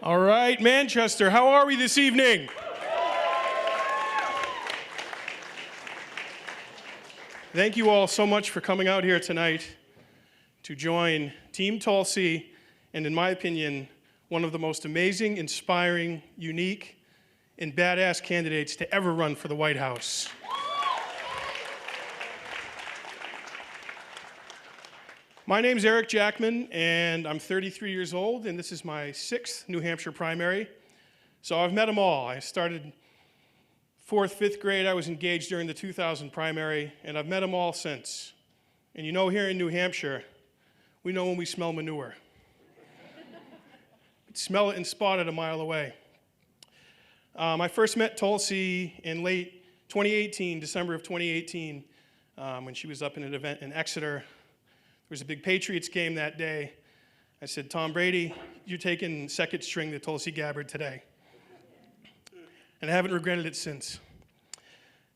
All right, Manchester, how are we this evening? Thank you all so much for coming out here tonight to join Team Tulsi, and in my opinion, one of the most amazing, inspiring, unique, and badass candidates to ever run for the White House. My name's Eric Jackman, and I'm 33 years old, and this is my 6th New Hampshire primary. So I've met them all. I started 4th, 5th grade. I was engaged during the 2000 primary, and I've met them all since. And you know, here in New Hampshire, we know when we smell manure. We smell it and spot it a mile away. I first met Tulsi in late 2018, December of 2018, when she was up in an event in Exeter. There was a big Patriots game that day. I said, Tom Brady, you're taking second string to Tulsi Gabbard today. And I haven't regretted it since.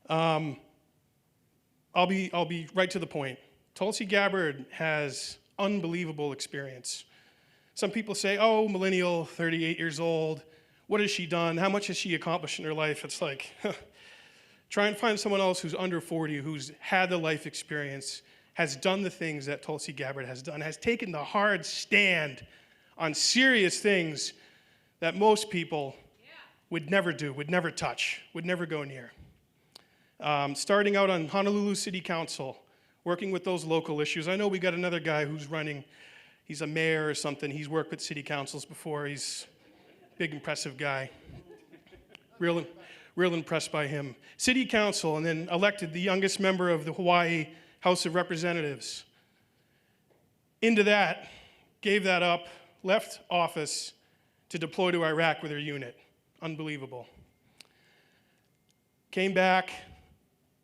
I'll be right to the point. Tulsi Gabbard has unbelievable experience. Some people say, oh, millennial, 38 years old, what has she done? How much has she accomplished in her life? It's like, try and find someone else who's under 40, who's had the life experience, has done the things that Tulsi Gabbard has done, has taken the hard stand on serious things that most people would never do, would never touch, would never go near. Starting out on Honolulu City Council, working with those local issues. I know we got another guy who's running, he's a mayor or something, he's worked with city councils before, he's a big, impressive guy. Real impressed by him. City Council, and then elected the youngest member of the Hawaii House of Representatives. Into that, gave that up, left office to deploy to Iraq with her unit. Unbelievable. Came back,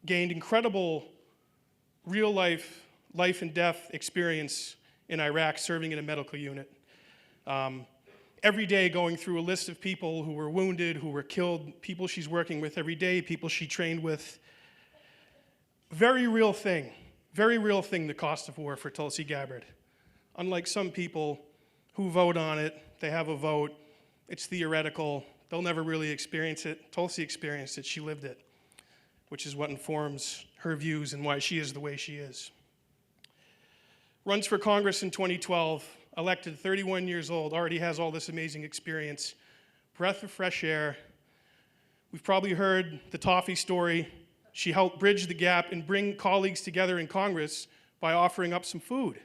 gained incredible real life and death experience in Iraq, serving in a medical unit. Every day going through a list of people who were wounded, who were killed, people she's working with every day, people she trained with. Very real thing, the cost of war for Tulsi Gabbard. Unlike some people who vote on it, they have a vote, it's theoretical, they'll never really experience it. Tulsi experienced it, she lived it, which is what informs her views and why she is the way she is. Runs for Congress in 2012, elected 31 years old, already has all this amazing experience. Breath of fresh air. We've probably heard the toffee story. She helped bridge the gap and bring colleagues together in Congress by offering up some food.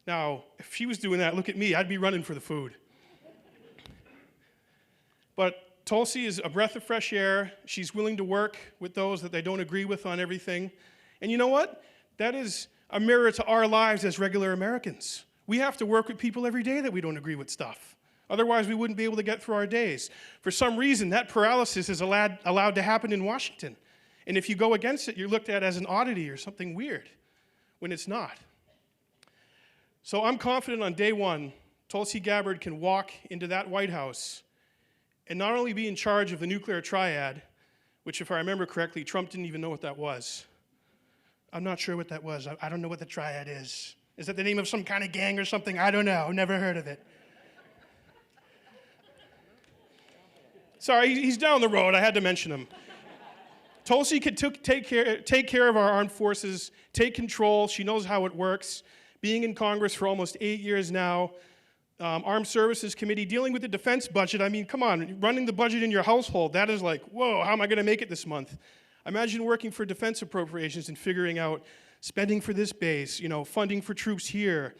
Now, if she was doing that, look at me, I'd be running for the food. But Tulsi is a breath of fresh air. She's willing to work with those that they don't agree with on everything. And you know what? That is a mirror to our lives as regular Americans. We have to work with people every day that we don't agree with stuff. Otherwise, we wouldn't be able to get through our days. For some reason, that paralysis is allowed to happen in Washington. And if you go against it, you're looked at as an oddity or something weird, when it's not. So I'm confident on day one, Tulsi Gabbard can walk into that White House and not only be in charge of the nuclear triad, which if I remember correctly, Trump didn't even know what that was. I'm not sure what that was. I don't know what the triad is. Is that the name of some kind of gang or something? I don't know, never heard of it. Sorry, he's down the road, I had to mention him. Tulsi could take care of our armed forces, take control. She knows how it works. Being in Congress for almost 8 years now, Armed Services Committee, dealing with the defense budget. I mean, come on, running the budget in your household, that is like, whoa, how am I going to make it this month? Imagine working for defense appropriations and figuring out spending for this base, funding for troops here,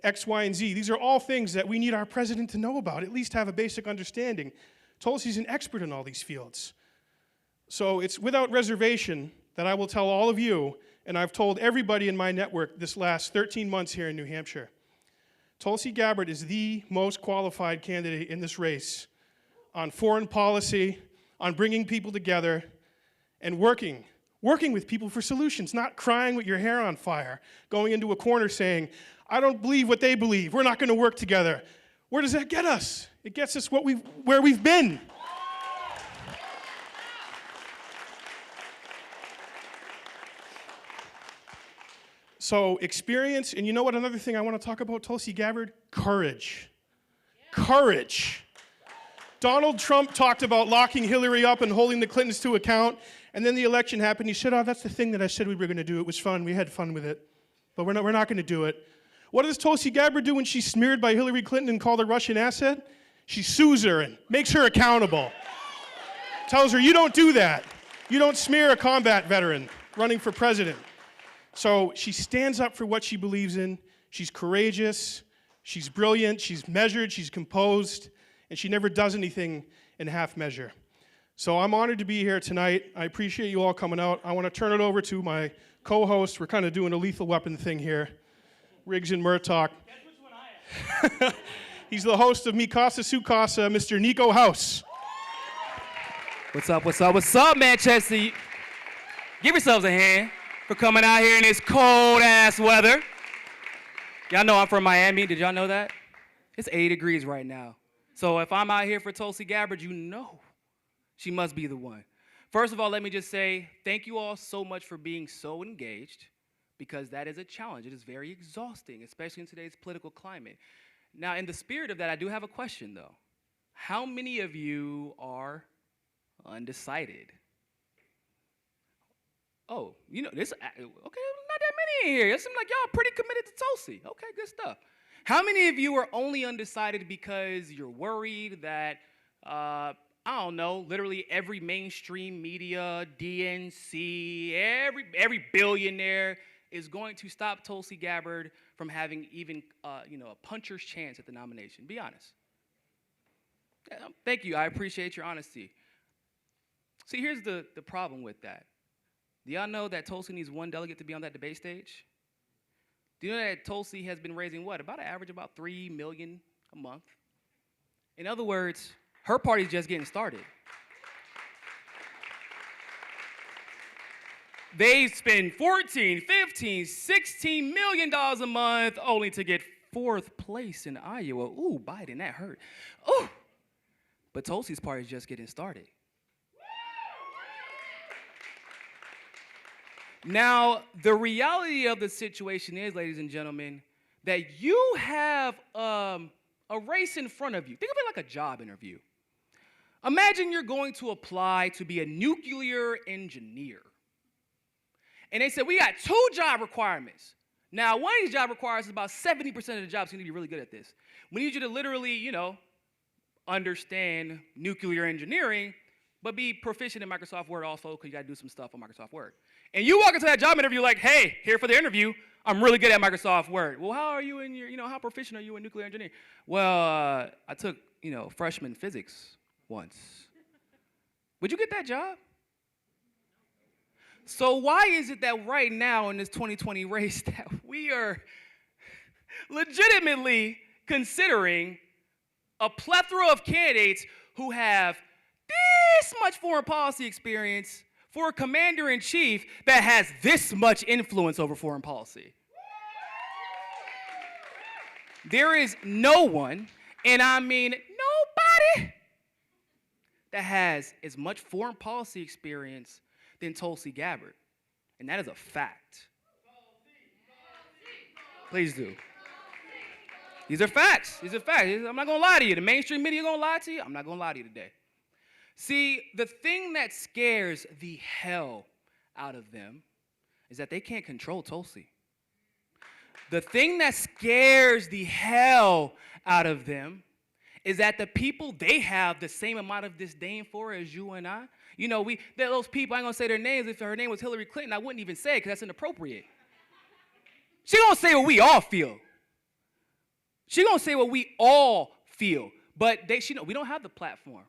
X, Y, and Z. These are all things that we need our president to know about, at least have a basic understanding. Tulsi's an expert in all these fields. So it's without reservation that I will tell all of you, and I've told everybody in my network this last 13 months here in New Hampshire, Tulsi Gabbard is the most qualified candidate in this race on foreign policy, on bringing people together, and working with people for solutions, not crying with your hair on fire, going into a corner saying, I don't believe what they believe, we're not going to work together. Where does that get us? It gets us where we've been. So experience, and you know what, another thing I want to talk about Tulsi Gabbard? Courage. Yeah. Courage. Donald Trump talked about locking Hillary up and holding the Clintons to account, and then the election happened. He said, oh, that's the thing that I said we were going to do. It was fun. We had fun with it. But we're not going to do it. What does Tulsi Gabbard do when she's smeared by Hillary Clinton and called a Russian asset? She sues her and makes her accountable. Tells her, you don't do that. You don't smear a combat veteran running for president. So she stands up for what she believes in. She's courageous. She's brilliant. She's measured. She's composed. And she never does anything in half measure. So I'm honored to be here tonight. I appreciate you all coming out. I want to turn it over to my co-host. We're kind of doing a lethal weapon thing here. Riggs and Murtaugh. Guess which one I am. He's the host of Mi Casa Su Casa, Mr. Nico House. What's up, what's up, what's up, Manchester? Give yourselves a hand for coming out here in this cold-ass weather. Y'all know I'm from Miami. Did y'all know that? It's 80 degrees right now. So if I'm out here for Tulsi Gabbard, you know she must be the one. First of all, let me just say thank you all so much for being so engaged, because that is a challenge. It is very exhausting, especially in today's political climate. Now, in the spirit of that, I do have a question, though. How many of you are undecided? Oh, you know, this, okay, not that many in here. It seems like y'all pretty committed to Tulsi. Okay, good stuff. How many of you are only undecided because you're worried that, I don't know, literally every mainstream media, DNC, every billionaire is going to stop Tulsi Gabbard from having even, a puncher's chance at the nomination? Be honest. Thank you. I appreciate your honesty. See, here's the problem with that. Do y'all know that Tulsi needs one delegate to be on that debate stage? Do you know that Tulsi has been raising what? About an average about $3 million a month. In other words, her party's just getting started. They spend $14, $15, $16 million a month only to get 4th place in Iowa. Ooh, Biden, that hurt. Ooh. But Tulsi's party's just getting started. Now, the reality of the situation is, ladies and gentlemen, that you have a race in front of you. Think of it like a job interview. Imagine you're going to apply to be a nuclear engineer. And they said, we got 2 job requirements. Now, one of these job requirements is about 70% of the jobs. You need to be really good at this. We need you to literally, understand nuclear engineering, but be proficient in Microsoft Word also, because you got to do some stuff on Microsoft Word. And you walk into that job interview like, hey, here for the interview, I'm really good at Microsoft Word. Well, how are you in your, how proficient are you in nuclear engineering? Well, I took, freshman physics once. Would you get that job? So why is it that right now in this 2020 race that we are legitimately considering a plethora of candidates who have this much foreign policy experience for a commander-in-chief that has this much influence over foreign policy? There is no one, and I mean nobody, that has as much foreign policy experience than Tulsi Gabbard. And that is a fact. Please do. These are facts. These are facts. I'm not going to lie to you. The mainstream media going to lie to you. I'm not going to lie to you today. See, the thing that scares the hell out of them is that they can't control Tulsi. The thing that scares the hell out of them is that the people they have the same amount of disdain for as you and I. Those people, I ain't going to say their names. If her name was Hillary Clinton, I wouldn't even say it because that's inappropriate. She going to say what we all feel. She going to say what we all feel. But we don't have the platform.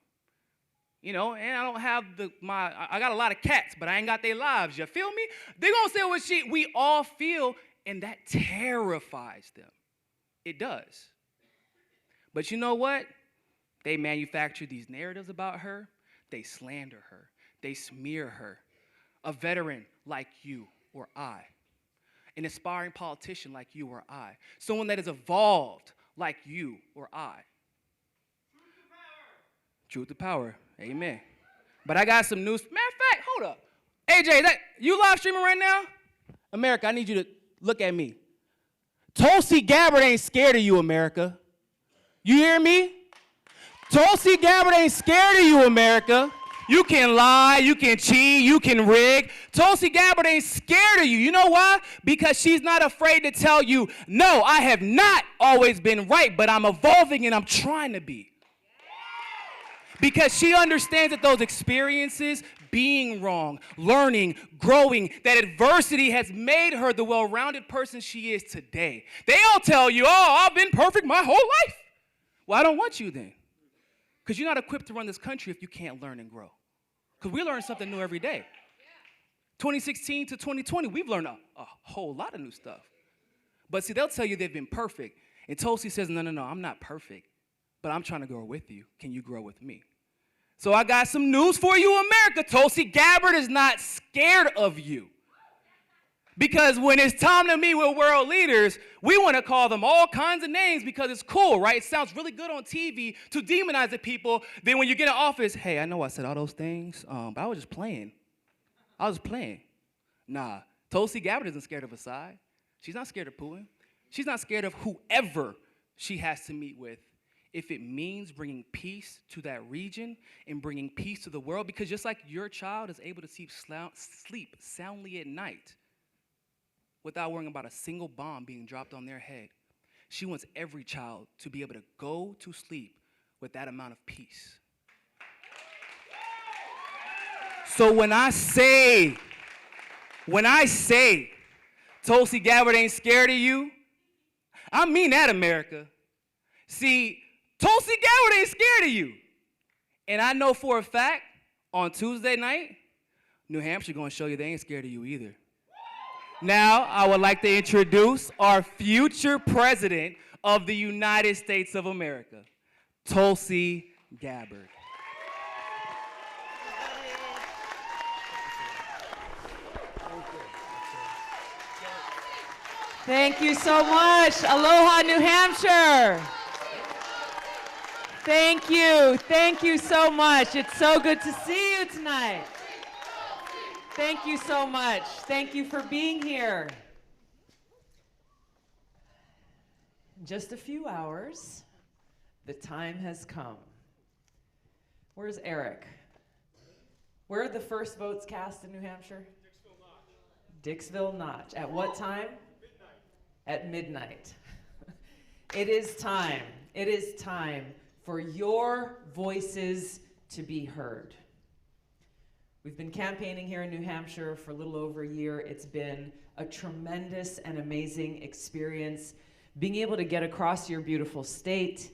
And I don't have I got a lot of cats, but I ain't got their lives. You feel me? They're going to say what we all feel, and that terrifies them. It does. But you know what? They manufacture these narratives about her. They slander her. They smear her. A veteran like you or I. An aspiring politician like you or I. Someone that has evolved like you or I. Truth to power. Amen. But I got some news. Matter of fact, hold up. AJ, you live streaming right now? America, I need you to look at me. Tulsi Gabbard ain't scared of you, America. You hear me? Tulsi Gabbard ain't scared of you, America. You can lie, you can cheat, you can rig. Tulsi Gabbard ain't scared of you. You know why? Because she's not afraid to tell you, no, I have not always been right, but I'm evolving and I'm trying to be. Because she understands that those experiences, being wrong, learning, growing, that adversity has made her the well-rounded person she is today. They all tell you, oh, I've been perfect my whole life. Well, I don't want you then. Because you're not equipped to run this country if you can't learn and grow. Because we learn something new every day. 2016 to 2020, we've learned a whole lot of new stuff. But see, they'll tell you they've been perfect. And Tulsi says, no, I'm not perfect. But I'm trying to grow with you. Can you grow with me? So I got some news for you, America. Tulsi Gabbard is not scared of you. Because when it's time to meet with world leaders, we want to call them all kinds of names because it's cool, right? It sounds really good on TV to demonize the people. Then when you get in office, hey, I know I said all those things, but I was just playing. Nah, Tulsi Gabbard isn't scared of Assad. She's not scared of Putin. She's not scared of whoever she has to meet with if it means bringing peace to that region and bringing peace to the world. Because just like your child is able to sleep soundly at night, without worrying about a single bomb being dropped on their head, she wants every child to be able to go to sleep with that amount of peace. So when I say Tulsi Gabbard ain't scared of you, I mean that, America. See, Tulsi Gabbard ain't scared of you. And I know for a fact, on Tuesday night, New Hampshire gonna show you they ain't scared of you either. Now, I would like to introduce our future president of the United States of America, Tulsi Gabbard. Thank you so much. Aloha, New Hampshire. Thank you. Thank you so much. It's so good to see you tonight. Thank you so much. Thank you for being here. In just a few hours, the time has come. Where's Eric? Where are the first votes cast in New Hampshire? Dixville Notch. At what time? Midnight. At midnight. It is time. It is time for your voices to be heard. We've been campaigning here in New Hampshire for a little over a year. It's been a tremendous and amazing experience. Being able to get across your beautiful state,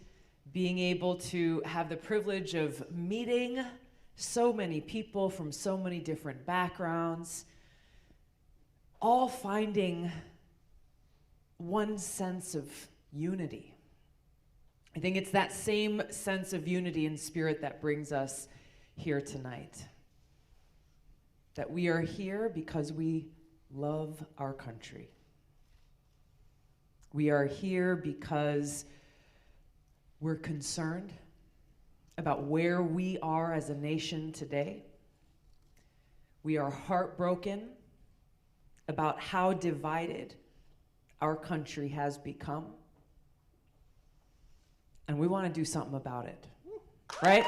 being able to have the privilege of meeting so many people from so many different backgrounds, all finding one sense of unity. I think it's that same sense of unity and spirit that brings us here tonight. That we are here because we love our country. We are here because we're concerned about where we are as a nation today. We are heartbroken about how divided our country has become. And we want to do something about it, right?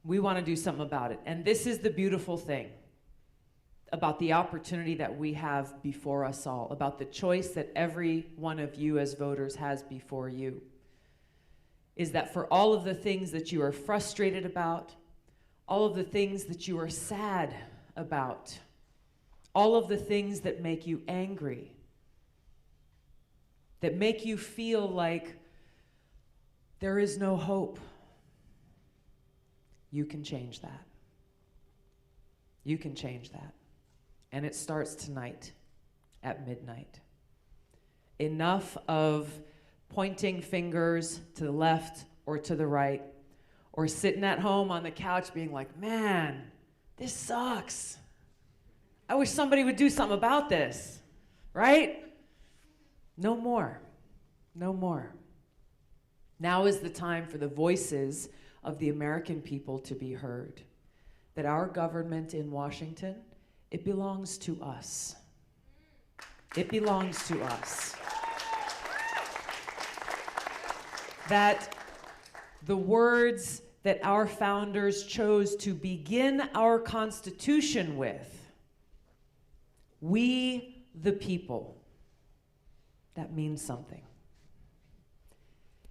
We want to do something about it. And this is the beautiful thing about the opportunity that we have before us all, about the choice that every one of you as voters has before you, is that for all of the things that you are frustrated about, all of the things that you are sad about, all of the things that make you angry, that make you feel like there is no hope, you can change that. You can change that. And it starts tonight at midnight. Enough of pointing fingers to the left or to the right, or sitting at home on the couch being like, man, this sucks. I wish somebody would do something about this, right? No more. No more. Now is the time for the voices of the American people to be heard. That our government in Washington, it belongs to us. It belongs to us. That the words that our founders chose to begin our Constitution with, we the people, that means something.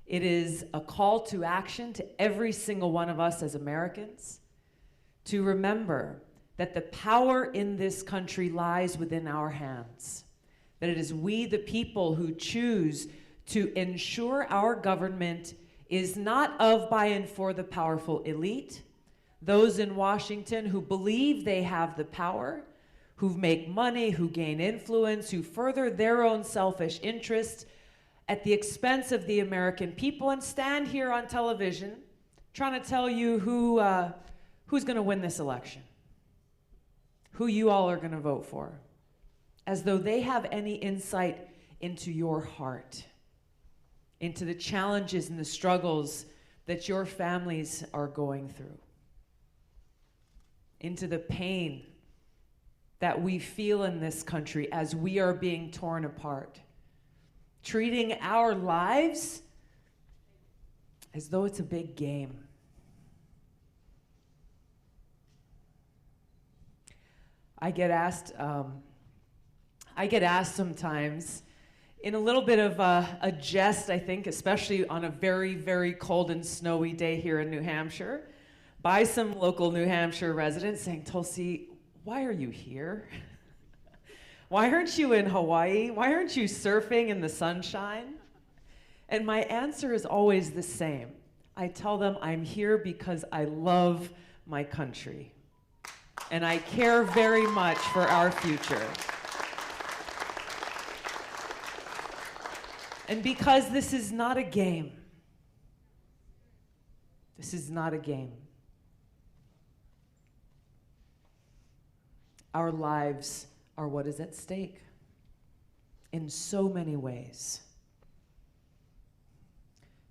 It is a call to action to every single one of us as Americans to remember that the power in this country lies within our hands. That it is we, the people, who choose to ensure our government is not of, by, and for the powerful elite, those in Washington who believe they have the power, who make money, who gain influence, who further their own selfish interests at the expense of the American people, and stand here on television trying to tell you who's going to win this election, who you all are going to vote for, as though they have any insight into your heart, into the challenges and the struggles that your families are going through, into the pain that we feel in this country as we are being torn apart, treating our lives as though it's a big game. I get asked sometimes, in a little bit of a jest, I think, especially on a very, very cold and snowy day here in New Hampshire, by some local New Hampshire residents saying, Tulsi, why are you here? Why aren't you in Hawaii? Why aren't you surfing in the sunshine? And my answer is always the same. I tell them I'm here because I love my country. And I care very much for our future. And because this is not a game. This is not a game. Our lives are what is at stake in so many ways.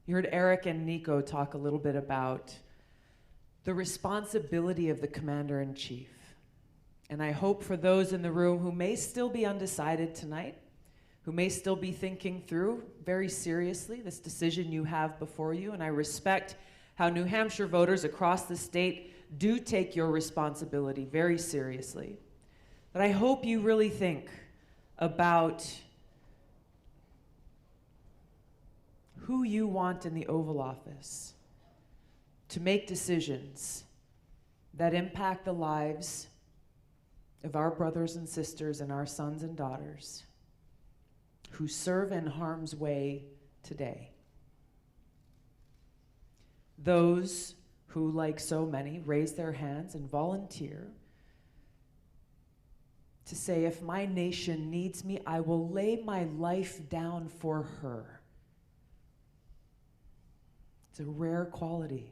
You heard Eric and Nico talk a little bit about the responsibility of the commander-in-chief. And I hope for those in the room who may still be undecided tonight, who may still be thinking through very seriously this decision you have before you, and I respect how New Hampshire voters across the state do take your responsibility very seriously. But I hope you really think about who you want in the Oval Office to make decisions that impact the lives of our brothers and sisters and our sons and daughters who serve in harm's way today. Those who, like so many, raise their hands and volunteer to say, if my nation needs me, I will lay my life down for her. It's a rare quality.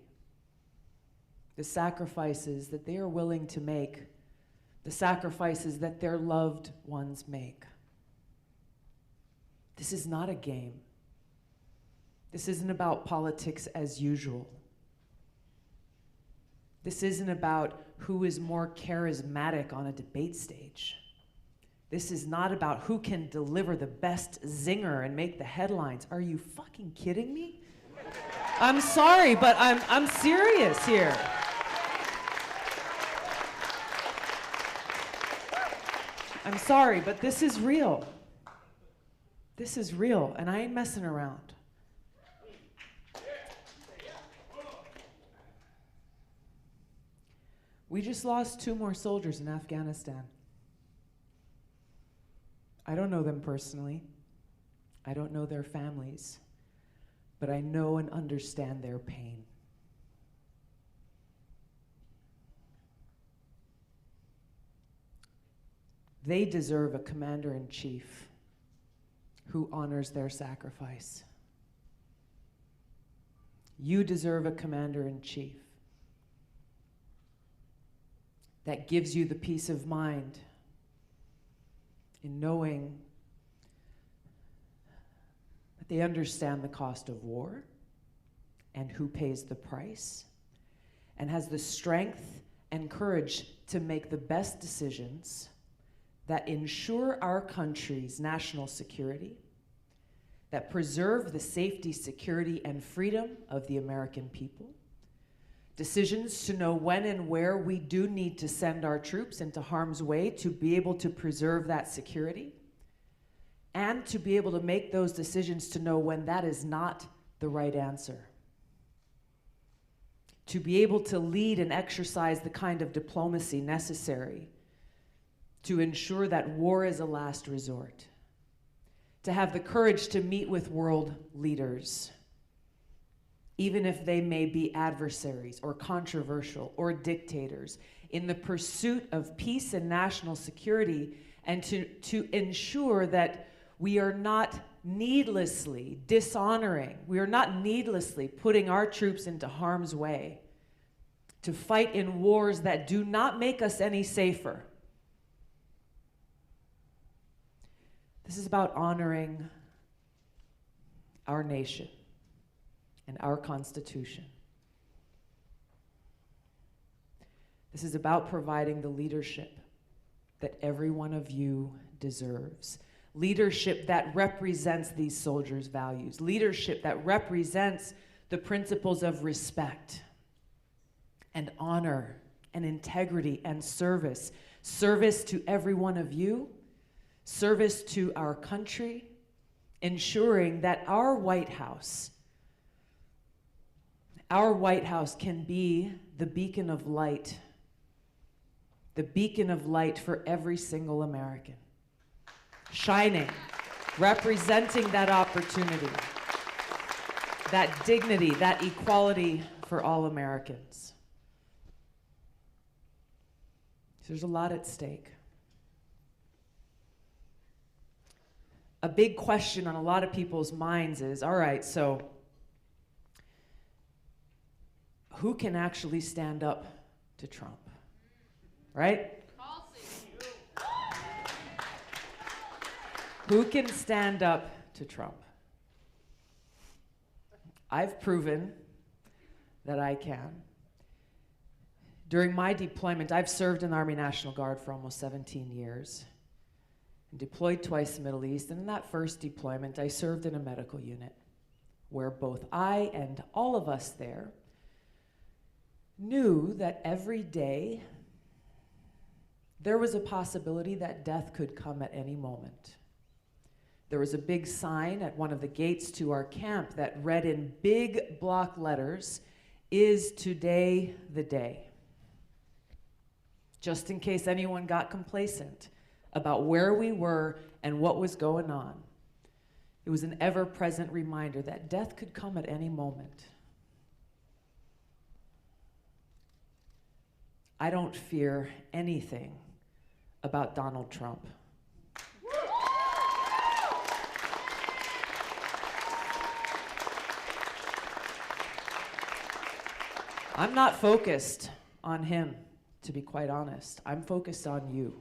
The sacrifices that they are willing to make, the sacrifices that their loved ones make. This is not a game. This isn't about politics as usual. This isn't about who is more charismatic on a debate stage. This is not about who can deliver the best zinger and make the headlines. Are you fucking kidding me? I'm sorry, but I'm serious here. I'm sorry, but this is real. This is real, and I ain't messing around. We just lost 2 more soldiers in Afghanistan. I don't know them personally. I don't know their families, but I know and understand their pain. They deserve a commander-in-chief who honors their sacrifice. You deserve a commander-in-chief that gives you the peace of mind in knowing that they understand the cost of war and who pays the price, and has the strength and courage to make the best decisions that ensure our country's national security, that preserve the safety, security, and freedom of the American people, decisions to know when and where we do need to send our troops into harm's way to be able to preserve that security, and to be able to make those decisions to know when that is not the right answer. To be able to lead and exercise the kind of diplomacy necessary to ensure that war is a last resort. To have the courage to meet with world leaders, even if they may be adversaries or controversial or dictators, in the pursuit of peace and national security, and to ensure that we are not needlessly dishonoring, we are not needlessly putting our troops into harm's way to fight in wars that do not make us any safer. This is about honoring our nation and our Constitution. This is about providing the leadership that every one of you deserves. Leadership that represents these soldiers' values. Leadership that represents the principles of respect and honor and integrity and service. Service to every one of you. Service to our country, ensuring that our White House can be the beacon of light for every single American, shining, representing that opportunity, that dignity, that equality for all Americans. There's a lot at stake. A big question on a lot of people's minds is, all right, so who can actually stand up to Trump, right? Who can stand up to Trump? I've proven that I can. During my deployment, I've served in the Army National Guard for almost 17 years. Deployed twice in the Middle East, and in that first deployment, I served in a medical unit where both I and all of us there knew that every day there was a possibility that death could come at any moment. There was a big sign at one of the gates to our camp that read in big block letters, "Is today the day?" Just in case anyone got complacent about where we were and what was going on. It was an ever-present reminder that death could come at any moment. I don't fear anything about Donald Trump. I'm not focused on him, to be quite honest. I'm focused on you.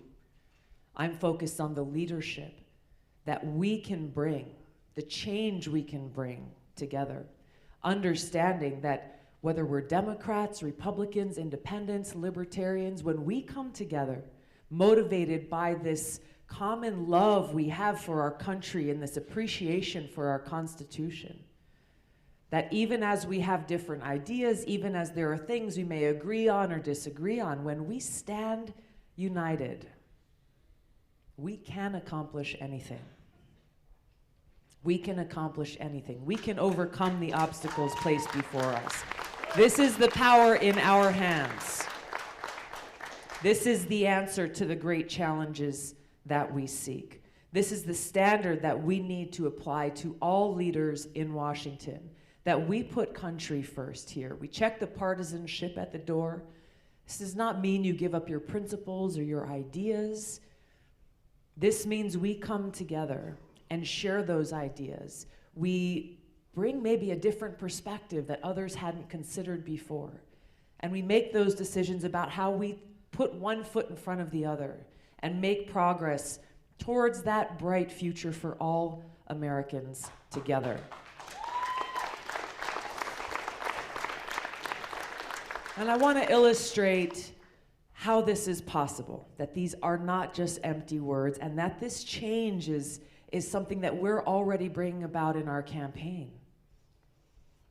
I'm focused on the leadership that we can bring, the change we can bring together, understanding that whether we're Democrats, Republicans, Independents, Libertarians, when we come together, motivated by this common love we have for our country and this appreciation for our Constitution, that even as we have different ideas, even as there are things we may agree on or disagree on, when we stand united, we can accomplish anything. We can accomplish anything. We can overcome the obstacles placed before us. This is the power in our hands. This is the answer to the great challenges that we seek. This is the standard that we need to apply to all leaders in Washington, that we put country first here. We check the partisanship at the door. This does not mean you give up your principles or your ideas. This means we come together and share those ideas. We bring maybe a different perspective that others hadn't considered before. And we make those decisions about how we put one foot in front of the other and make progress towards that bright future for all Americans together. And I want to illustrate how this is possible, that these are not just empty words, and that this change is something that we're already bringing about in our campaign.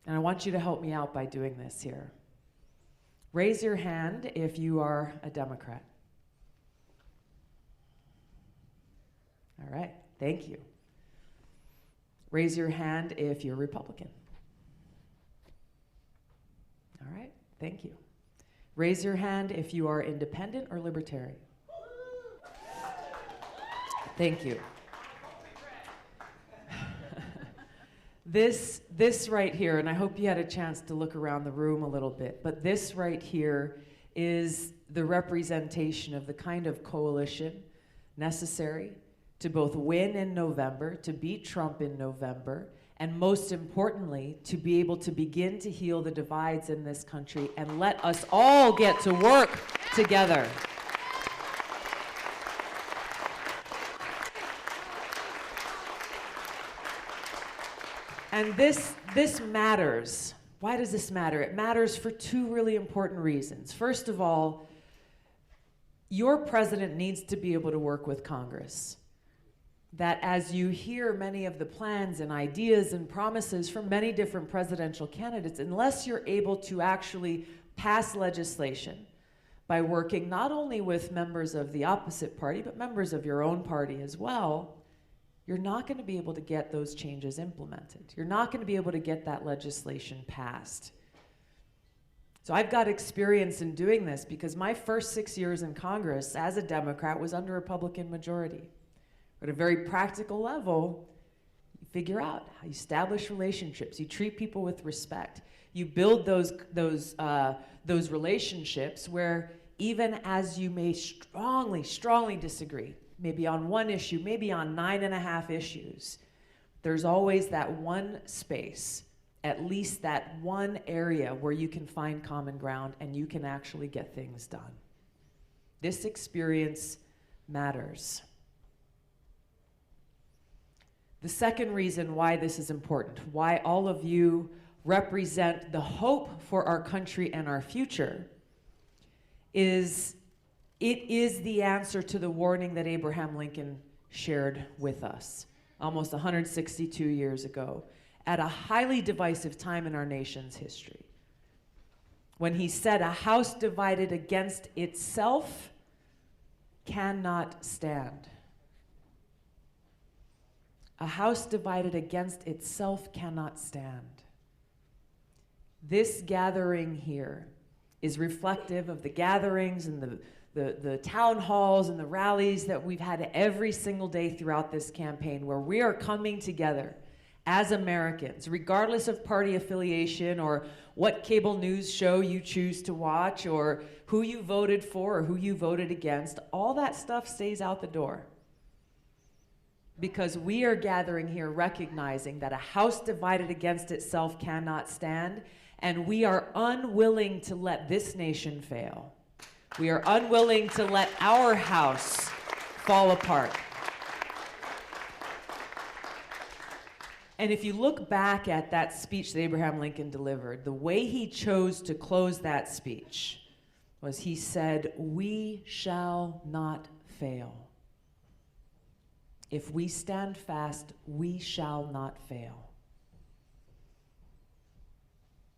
And I want you to help me out by doing this here. Raise your hand if you are a Democrat. All right, thank you. Raise your hand if you're Republican. All right, thank you. Raise your hand if you are independent or libertarian. Thank you. This right here, and I hope you had a chance to look around the room a little bit, but this right here is the representation of the kind of coalition necessary to both win in November, to beat Trump in November, and most importantly, to be able to begin to heal the divides in this country and let us all get to work together. And this matters. Why does this matter? It matters for two really important reasons. First of all, your president needs to be able to work with Congress. That as you hear many of the plans and ideas and promises from many different presidential candidates, unless you're able to actually pass legislation by working not only with members of the opposite party, but members of your own party as well, you're not going to be able to get those changes implemented. You're not going to be able to get that legislation passed. So I've got experience in doing this because my first 6 years in Congress as a Democrat was under a Republican majority. At a very practical level, you figure out how you establish relationships. You treat people with respect. You build those relationships where even as you may strongly disagree, maybe on one issue, maybe on 9.5 issues, there's always that one space, at least that one area where you can find common ground and you can actually get things done. This experience matters. The second reason why this is important, why all of you represent the hope for our country and our future, is it is the answer to the warning that Abraham Lincoln shared with us almost 162 years ago at a highly divisive time in our nation's history, when he said, "A house divided against itself cannot stand." A house divided against itself cannot stand. This gathering here is reflective of the gatherings and the town halls and the rallies that we've had every single day throughout this campaign, where we are coming together as Americans, regardless of party affiliation or what cable news show you choose to watch or who you voted for or who you voted against. All that stuff stays out the door. Because we are gathering here recognizing that a house divided against itself cannot stand, and we are unwilling to let this nation fail. We are unwilling to let our house fall apart. And if you look back at that speech that Abraham Lincoln delivered, the way he chose to close that speech was he said, "We shall not fail. If we stand fast, we shall not fail."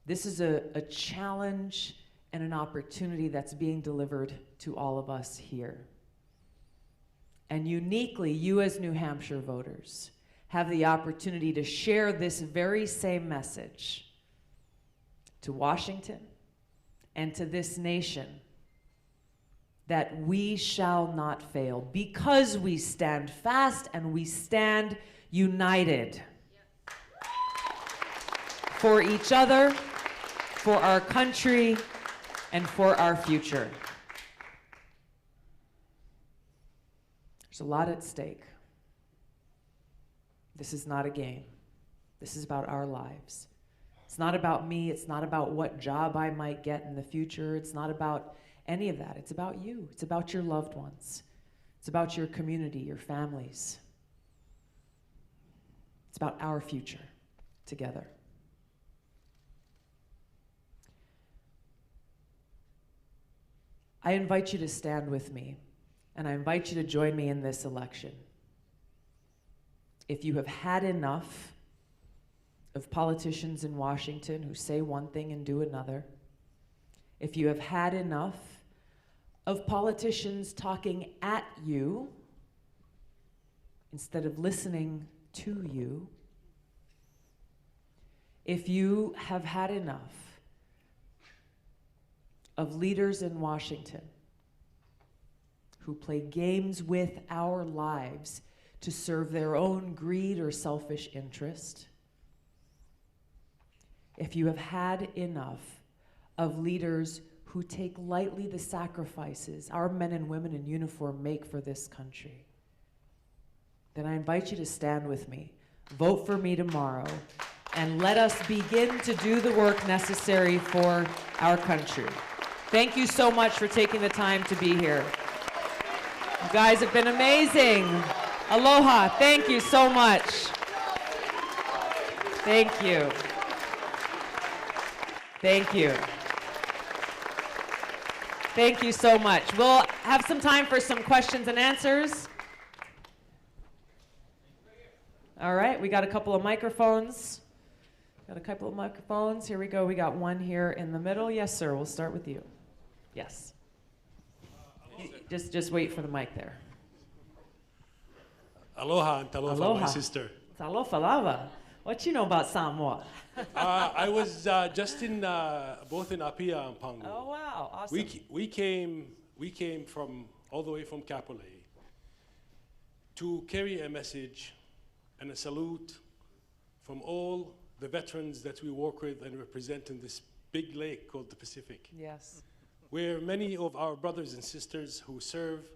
This is a challenge and an opportunity that's being delivered to all of us here. And uniquely, you as New Hampshire voters have the opportunity to share this very same message to Washington and to this nation, that we shall not fail because we stand fast and we stand united. For each other, for our country, and for our future. There's a lot at stake. This is not a game. This is about our lives. It's not about me. It's not about what job I might get in the future. It's not about any of that. It's about you. It's about your loved ones. It's about your community, your families. It's about our future together. I invite you to stand with me, and I invite you to join me in this election. If you have had enough of politicians in Washington who say one thing and do another, if you have had enough of politicians talking at you instead of listening to you, if you have had enough of leaders in Washington who play games with our lives to serve their own greed or selfish interest, if you have had enough of leaders who take lightly the sacrifices our men and women in uniform make for this country, then I invite you to stand with me, vote for me tomorrow, and let us begin to do the work necessary for our country. Thank you so much for taking the time to be here. You guys have been amazing. Aloha, thank you so much. Thank you. Thank you. Thank you so much. We'll have some time for some questions and answers. All right, we got a couple of microphones. Here we go. We got one here in the middle. Yes, sir. We'll start with you. Yes. Just wait for the mic there. Aloha and talofa, Aloha. my sister. Talofa lava. What you know about Samoa? I was just in both in Apia and Pangu. Oh wow, awesome. We came from all the way from Kapolei to carry a message and a salute from all the veterans that we work with and represent in this big lake called the Pacific, Yes. where many of our brothers and sisters who serve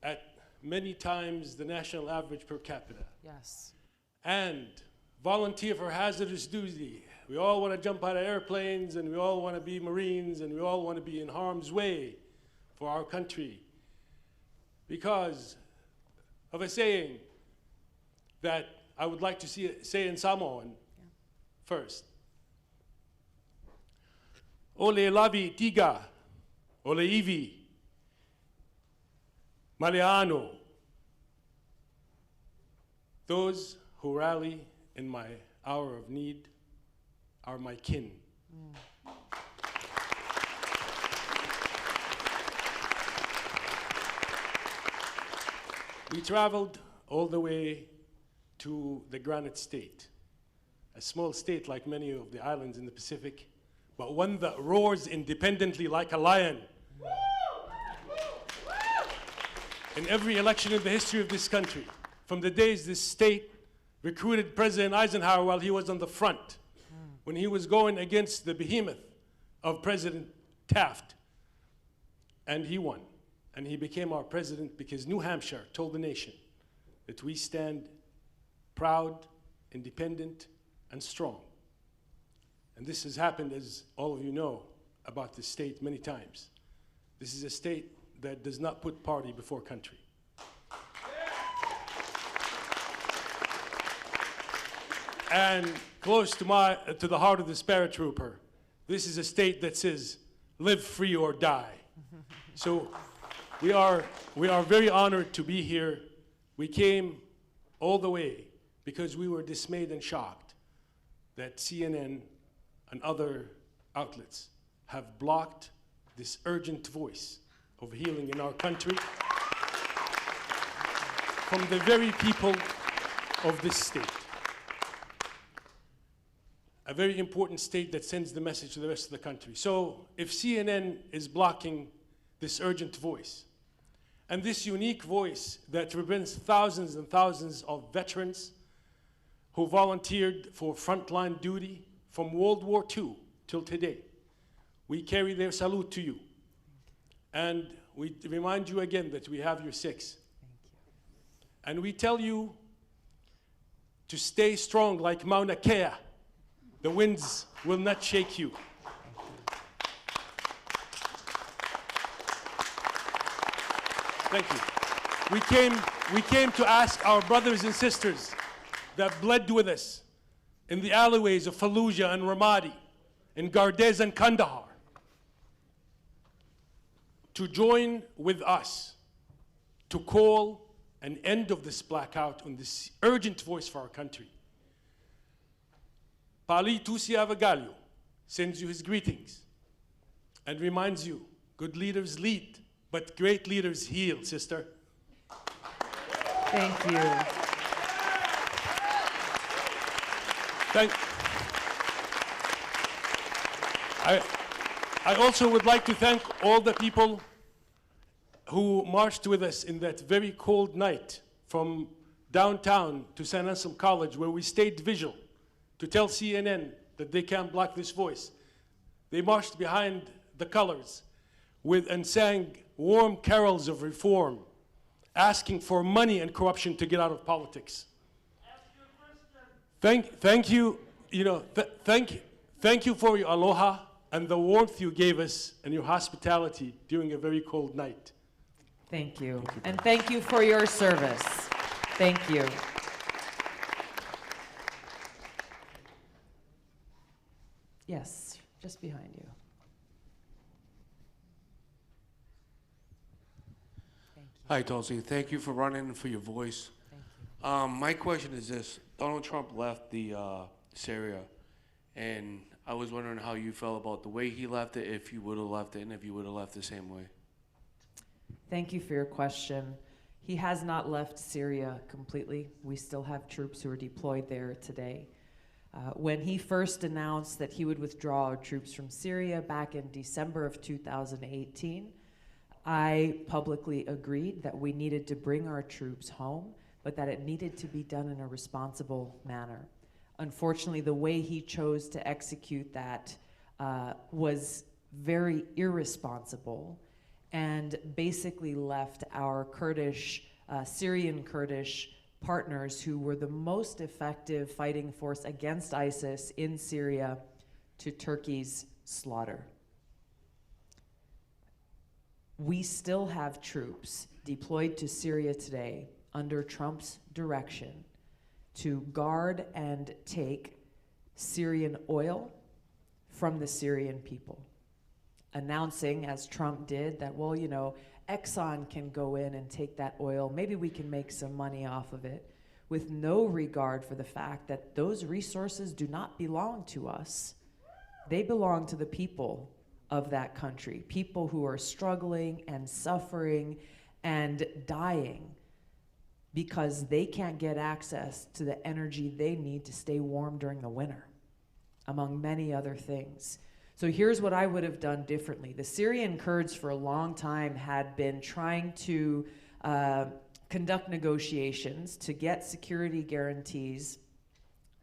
at many times the national average per capita Yes. and volunteer for hazardous duty. We all want to jump out of airplanes, and we all want to be Marines, and we all want to be in harm's way for our country because of a saying that I would like to say in Samoan first. Ole lavi tiga, ole ivi, maleano. Those who rally in my hour of need are my kin. We traveled all the way to the Granite State, a small state like many of the islands in the Pacific, but one that roars independently like a lion. In every election in the history of this country, from the days this state recruited President Eisenhower while he was on the front, when he was going against the behemoth of President Taft, and he won. And he became our president because New Hampshire told the nation that we stand proud, independent, and strong. And this has happened, as all of you know, about this state many times. This is a state that does not put party before country. And close to the heart of the paratrooper, this is a state that says, live free or die. So we are very honored to be here. We came all the way because we were dismayed and shocked that CNN and other outlets have blocked this urgent voice of healing in our country from the very people of this state. A very important state that sends the message to the rest of the country. So if CNN is blocking this urgent voice, and this unique voice that represents thousands and thousands of veterans who volunteered for frontline duty from World War II till today, we carry their salute to you. And we remind you again that we have your six. And we tell you to stay strong like Mauna Kea. The winds will not shake you. Thank you. We came to ask our brothers and sisters that bled with us in the alleyways of Fallujah and Ramadi, in Gardez and Kandahar, to join with us to call an end of this blackout on this urgent voice for our country. Pali Tulsi Gabbard sends you his greetings and reminds you, good leaders lead, but great leaders heal, sister. Thank you. I also would like to thank all the people who marched with us in that very cold night from downtown to San Anselm College, where we stayed vigil to tell CNN that they can't block this voice. They marched behind the colors and sang warm carols of reform, asking for money and corruption to get out of politics. Thank you, thank you for your aloha and the warmth you gave us and your hospitality during a very cold night. Thank you. And thank you for your service. Thank you. Yes, just behind you. Thank you. Hi, Tulsi. Thank you for running and for your voice. Thank you. My question is this. Donald Trump left the Syria, and I was wondering how you felt about the way he left it, if you would have left it, and if you would have left the same way. Thank you for your question. He has not left Syria completely. We still have troops who are deployed there today. When he first announced that he would withdraw our troops from Syria back in December of 2018, I publicly agreed that we needed to bring our troops home, but that it needed to be done in a responsible manner. Unfortunately, the way he chose to execute that was very irresponsible and basically left our Kurdish, Syrian Kurdish partners who were the most effective fighting force against ISIS in Syria to Turkey's slaughter. We still have troops deployed to Syria today under Trump's direction to guard and take Syrian oil from the Syrian people, announcing, as Trump did, that, well, you know, Exxon can go in and take that oil. Maybe we can make some money off of it, with no regard for the fact that those resources do not belong to us. They belong to the people of that country, people who are struggling and suffering and dying because they can't get access to the energy they need to stay warm during the winter, among many other things. So here's what I would have done differently. The Syrian Kurds for a long time had been trying to conduct negotiations to get security guarantees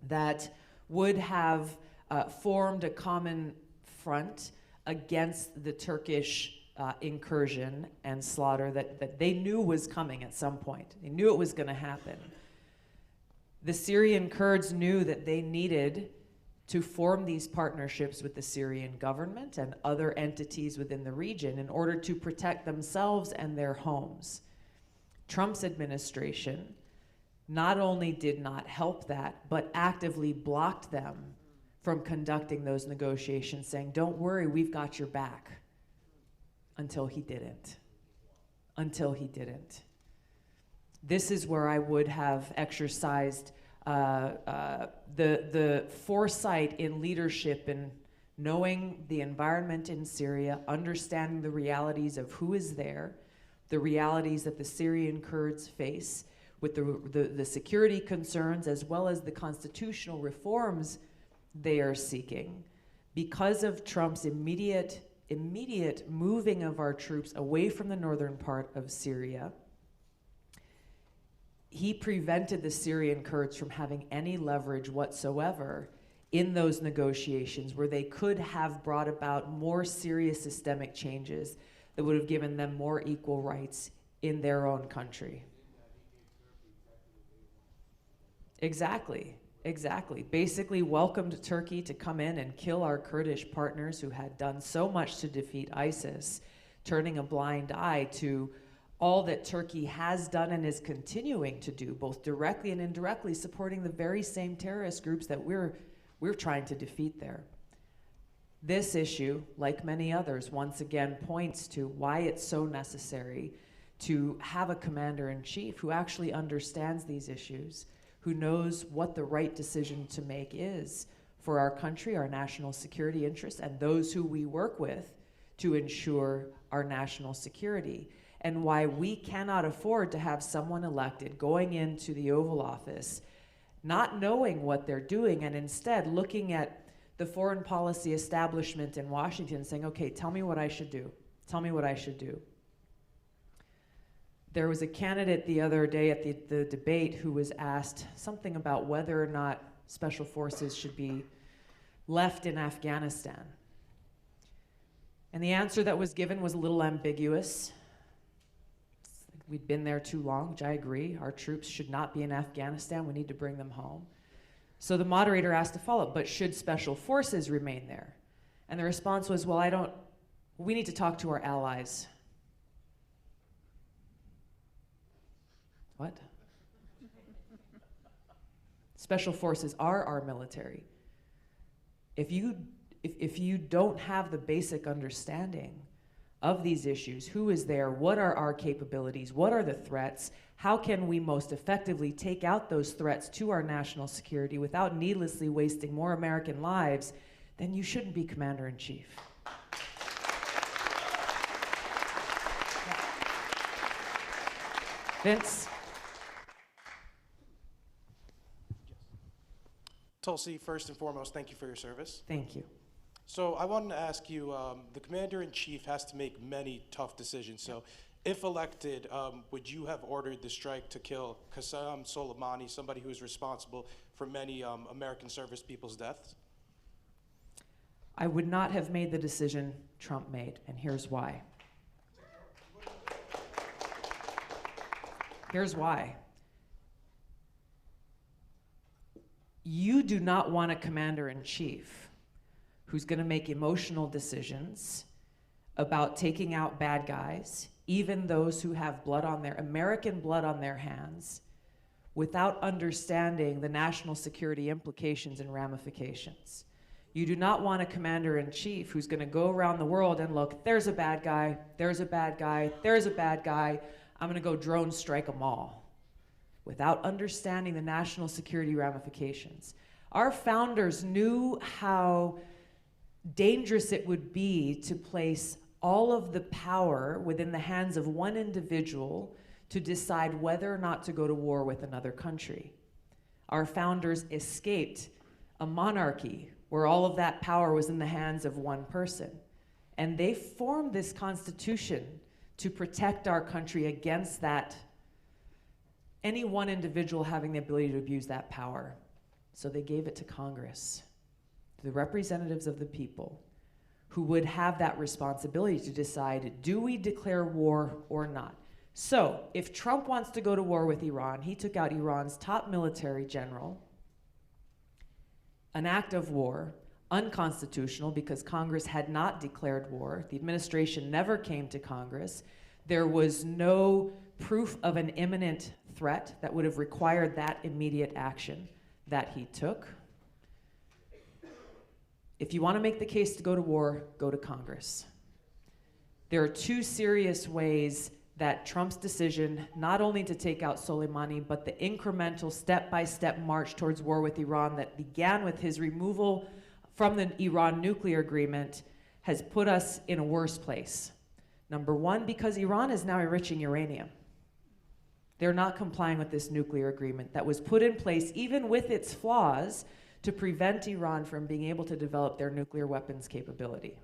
that would have formed a common front against the Turkish incursion and slaughter that they knew was coming at some point. They knew it was going to happen. The Syrian Kurds knew that they needed to form these partnerships with the Syrian government and other entities within the region in order to protect themselves and their homes. Trump's administration not only did not help that, but actively blocked them from conducting those negotiations, saying, don't worry, we've got your back, until he didn't. Until he didn't. This is where I would have exercised the foresight in leadership in knowing the environment in Syria, understanding the realities of who is there, the realities that the Syrian Kurds face with the security concerns as well as the constitutional reforms they are seeking. Because of Trump's immediate moving of our troops away from the northern part of Syria, he prevented the Syrian Kurds from having any leverage whatsoever in those negotiations where they could have brought about more serious systemic changes that would have given them more equal rights in their own country. Exactly. Basically welcomed Turkey to come in and kill our Kurdish partners who had done so much to defeat ISIS, turning a blind eye to all that Turkey has done and is continuing to do, both directly and indirectly, supporting the very same terrorist groups that we're trying to defeat there. This issue, like many others, once again points to why it's so necessary to have a commander-in-chief who actually understands these issues, who knows what the right decision to make is for our country, our national security interests, and those who we work with to ensure our national security, and why we cannot afford to have someone elected going into the Oval Office not knowing what they're doing and instead looking at the foreign policy establishment in Washington saying, okay, tell me what I should do. Tell me what I should do. There was a candidate the other day at the debate who was asked something about whether or not special forces should be left in Afghanistan. And the answer that was given was a little ambiguous. We'd been there too long, which I agree. Our troops should not be in Afghanistan. We need to bring them home. So the moderator asked a follow-up, but should special forces remain there? And the response was, well, we need to talk to our allies. What? Special forces are our military. If you don't have the basic understanding of these issues, who is there, what are our capabilities, what are the threats, how can we most effectively take out those threats to our national security without needlessly wasting more American lives, then you shouldn't be commander-in-chief. Vince? Tulsi, first and foremost, thank you for your service. Thank you. So I wanted to ask you, the commander-in-chief has to make many tough decisions. So if elected, would you have ordered the strike to kill Qasem Soleimani, somebody who is responsible for many American service people's deaths? I would not have made the decision Trump made, and here's why. Here's why. You do not want a commander-in-chief who's going to make emotional decisions about taking out bad guys, even those who have blood on their, American blood on their hands, without understanding the national security implications and ramifications. You do not want a commander-in-chief who's going to go around the world and look, there's a bad guy, there's a bad guy, there's a bad guy, I'm going to go drone strike them all, without understanding the national security ramifications. Our founders knew how dangerous it would be to place all of the power within the hands of one individual to decide whether or not to go to war with another country. Our founders escaped a monarchy where all of that power was in the hands of one person. And they formed this Constitution to protect our country against that, any one individual having the ability to abuse that power. So they gave it to Congress, the representatives of the people, who would have that responsibility to decide, do we declare war or not? So if Trump wants to go to war with Iran, he took out Iran's top military general, an act of war, unconstitutional because Congress had not declared war. The administration never came to Congress. There was no proof of an imminent threat that would have required that immediate action that he took. If you want to make the case to go to war, go to Congress. There are two serious ways that Trump's decision, not only to take out Soleimani, but the incremental step-by-step march towards war with Iran that began with his removal from the Iran nuclear agreement, has put us in a worse place. Number one, because Iran is now enriching uranium. They're not complying with this nuclear agreement that was put in place, even with its flaws, to prevent Iran from being able to develop their nuclear weapons capability.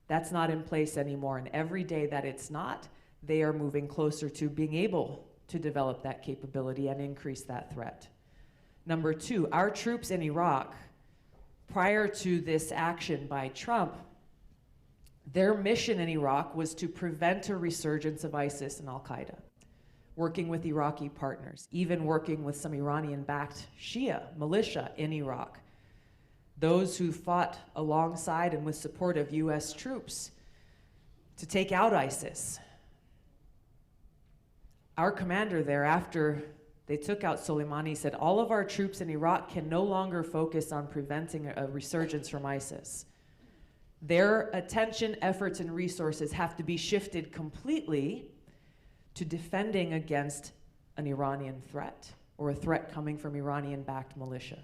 That's not in place anymore, and every day that it's not, they are moving closer to being able to develop that capability and increase that threat. Number two, our troops in Iraq, prior to this action by Trump, their mission in Iraq was to prevent a resurgence of ISIS and Al-Qaeda, working with Iraqi partners, even working with some Iranian-backed Shia militia in Iraq, those who fought alongside and with support of US troops to take out ISIS. Our commander there, after they took out Soleimani, said all of our troops in Iraq can no longer focus on preventing a resurgence from ISIS. Their attention, efforts, and resources have to be shifted completely to defending against an Iranian threat or a threat coming from Iranian-backed militia.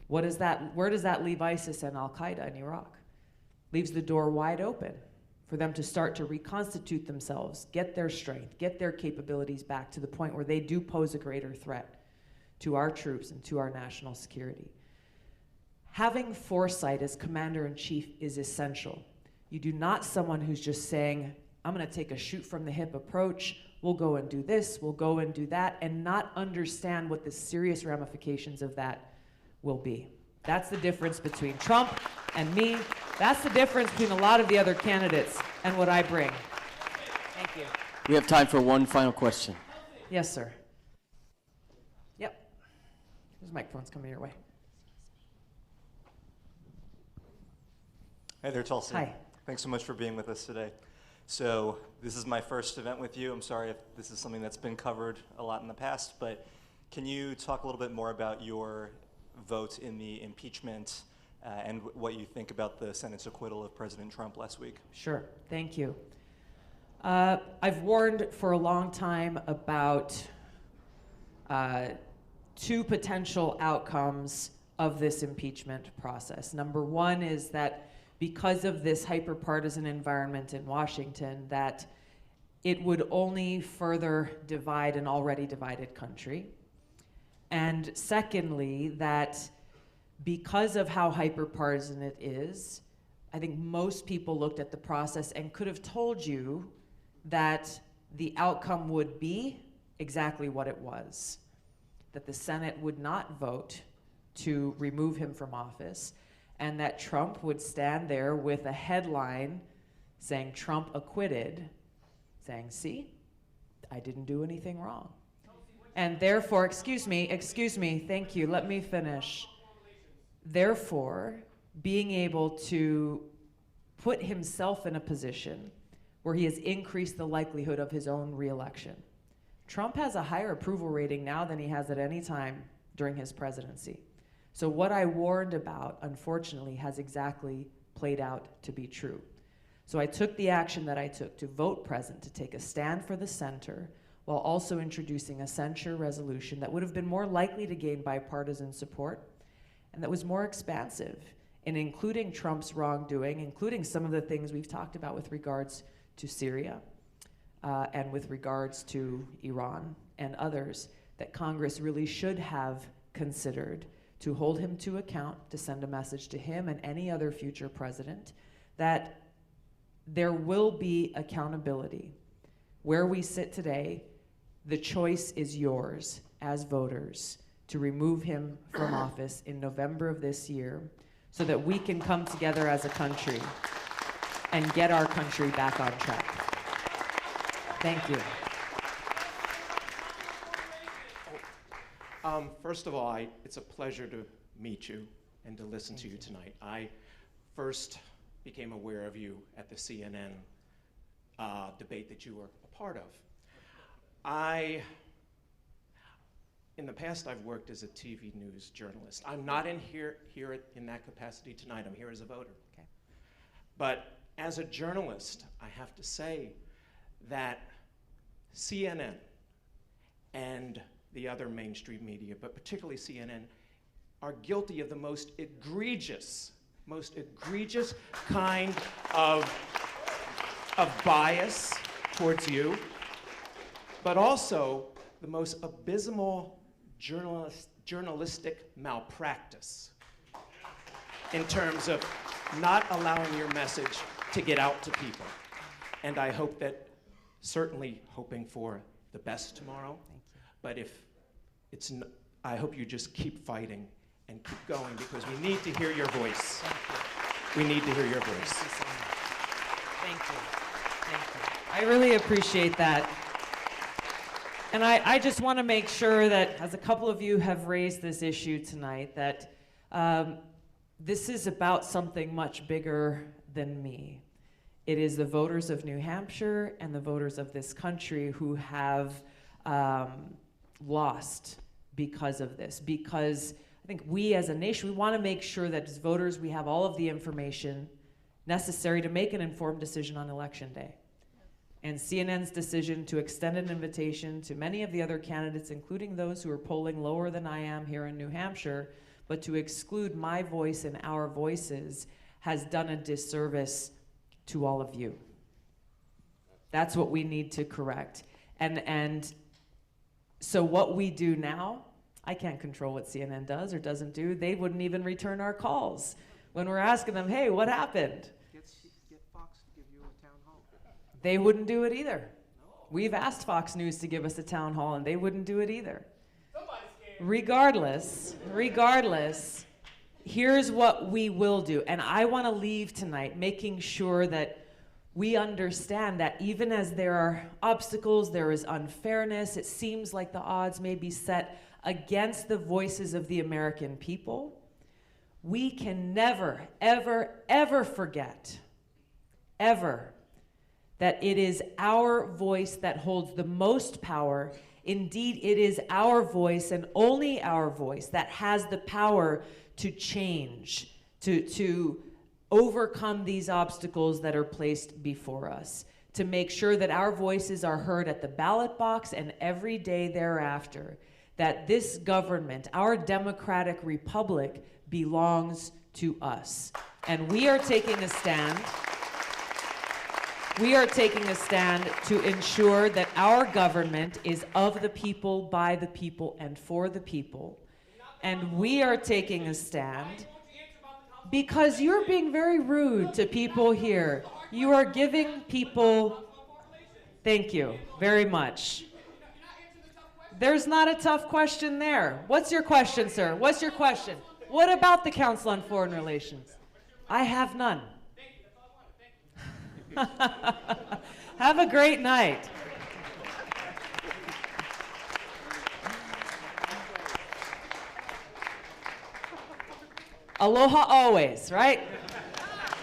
Where does that leave ISIS and Al-Qaeda in Iraq? Leaves the door wide open for them to start to reconstitute themselves, get their strength, get their capabilities back to the point where they do pose a greater threat to our troops and to our national security. Having foresight as commander-in-chief is essential. You do not someone who's just saying, I'm gonna take a shoot from the hip approach, we'll go and do this, we'll go and do that, and not understand what the serious ramifications of that will be. That's the difference between Trump and me. That's the difference between a lot of the other candidates and what I bring. Thank you. We have time for one final question. Yes, sir. Yep. There's microphones coming your way. Hey there, Tulsi. Hi. Thanks so much for being with us today. So this is my first event with you. I'm sorry if this is something that's been covered a lot in the past, but can you talk a little bit more about your vote in the impeachment and what you think about the Senate's acquittal of President Trump last week? Sure, thank you. I've warned for a long time about two potential outcomes of this impeachment process. Number one is that because of this hyper-partisan environment in Washington, that it would only further divide an already divided country. And secondly, that because of how hyper-partisan it is, I think most people looked at the process and could have told you that the outcome would be exactly what it was, that the Senate would not vote to remove him from office, and that Trump would stand there with a headline saying Trump acquitted, saying, see, I didn't do anything wrong. And therefore, excuse me, thank you, let me finish. Therefore, being able to put himself in a position where he has increased the likelihood of his own reelection. Trump has a higher approval rating now than he has at any time during his presidency. So what I warned about, unfortunately, has exactly played out to be true. So I took the action that I took to vote present, to take a stand for the center, while also introducing a censure resolution that would have been more likely to gain bipartisan support and that was more expansive in including Trump's wrongdoing, including some of the things we've talked about with regards to Syria and with regards to Iran and others that Congress really should have considered to hold him to account, to send a message to him and any other future president that there will be accountability. Where we sit today, the choice is yours as voters to remove him from office in November of this year so that we can come together as a country and get our country back on track. Thank you. First of all, it's a pleasure to meet you and to listen to you tonight. I first became aware of you at the CNN debate that you were a part of. In the past, I've worked as a TV news journalist. I'm not here in that capacity tonight. I'm here as a voter. Okay. But as a journalist, I have to say that CNN and the other mainstream media, but particularly CNN, are guilty of the most egregious kind of bias towards you, but also the most abysmal journalistic malpractice in terms of not allowing your message to get out to people. And I hope that, certainly hoping for the best tomorrow, but if it's, I hope you just keep fighting and keep going because we need to hear your voice. We need to hear your voice. Thank you. Thank you. I really appreciate that. And I just want to make sure that, as a couple of you have raised this issue tonight, that this is about something much bigger than me. It is the voters of New Hampshire and the voters of this country who have lost because of this. Because I think we as a nation, we want to make sure that as voters we have all of the information necessary to make an informed decision on election day. And CNN's decision to extend an invitation to many of the other candidates, including those who are polling lower than I am here in New Hampshire, but to exclude my voice and our voices, has done a disservice to all of you. That's what we need to correct. And so what we do now, I can't control what CNN does or doesn't do. They wouldn't even return our calls when we're asking them, hey, what happened? Get Fox to give you a town hall. They wouldn't do it either. We've asked Fox News to give us a town hall, and they wouldn't do it either. Regardless, here's what we will do. And I want to leave tonight making sure that we understand that even as there are obstacles, there is unfairness, it seems like the odds may be set against the voices of the American people, we can never, ever, ever forget, ever, that it is our voice that holds the most power. Indeed, it is our voice and only our voice that has the power to change, to overcome these obstacles that are placed before us, to make sure that our voices are heard at the ballot box and every day thereafter, that this government, our democratic republic, belongs to us. And we are taking a stand. We are taking a stand to ensure that our government is of the people, by the people, and for the people. And we are taking a stand because you're being very rude to people here. You are giving people... Thank you very much. There's not a tough question there. What's your question, sir? What's your question? What about the Council on Foreign Relations? I have none. Have a great night. Aloha always, right?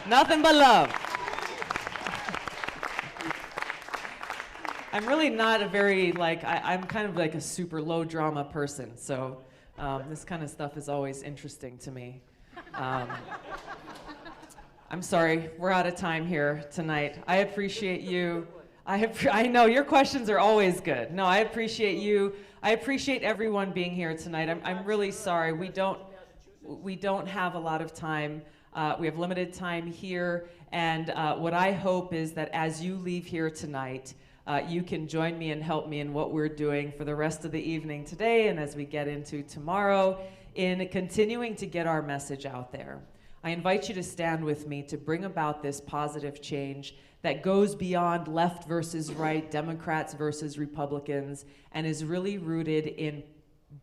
Nothing but love. I'm really not a very, I'm kind of like a super low drama person, so this kind of stuff is always interesting to me. I'm sorry, we're out of time here tonight. I appreciate you. I know your questions are always good. No, I appreciate you. I appreciate everyone being here tonight. I'm really sorry. We don't have a lot of time. We have limited time here, and what I hope is that as you leave here tonight, you can join me and help me in what we're doing for the rest of the evening today and as we get into tomorrow in continuing to get our message out there. I invite you to stand with me to bring about this positive change that goes beyond left versus right, Democrats versus Republicans, and is really rooted in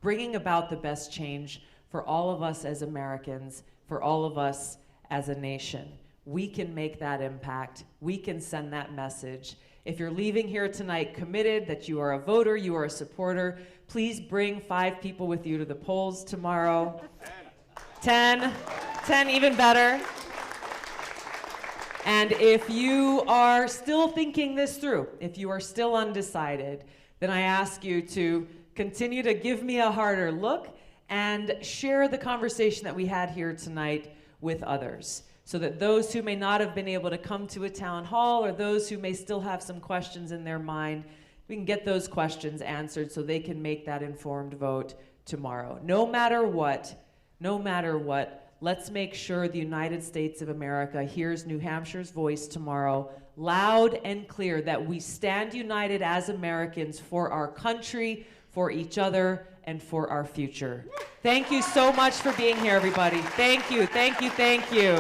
bringing about the best change for all of us as Americans, for all of us as a nation. We can make that impact. We can send that message. If you're leaving here tonight committed that you are a voter, you are a supporter, please bring 5 people with you to the polls tomorrow. 10 even better. And if you are still thinking this through, if you are still undecided, then I ask you to continue to give me a harder look and share the conversation that we had here tonight with others, so that those who may not have been able to come to a town hall or those who may still have some questions in their mind, we can get those questions answered so they can make that informed vote tomorrow. No matter what, let's make sure the United States of America hears New Hampshire's voice tomorrow, loud and clear, that we stand united as Americans for our country, for each other, and for our future. Thank you so much for being here, everybody. Thank you, thank you, thank you.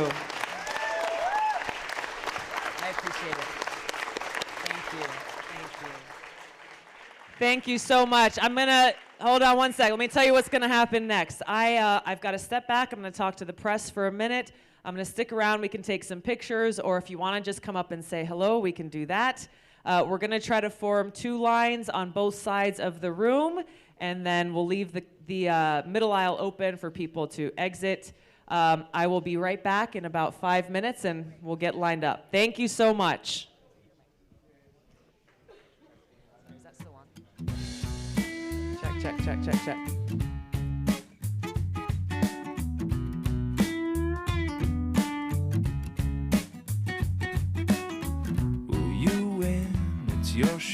I appreciate it. Thank you, thank you. Thank you so much. I'm gonna, hold on one second. Let me tell you what's gonna happen next. I've got to step back. I'm gonna talk to the press for a minute. I'm gonna stick around. We can take some pictures, or if you wanna just come up and say hello, we can do that. We're gonna try to form 2 lines on both sides of the room, and then we'll leave the middle aisle open for people to exit. I will be right back in about 5 minutes, and we'll get lined up. Thank you so much. Is that still on? Check.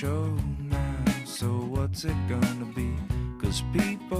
show now, so what's it gonna be? 'Cause people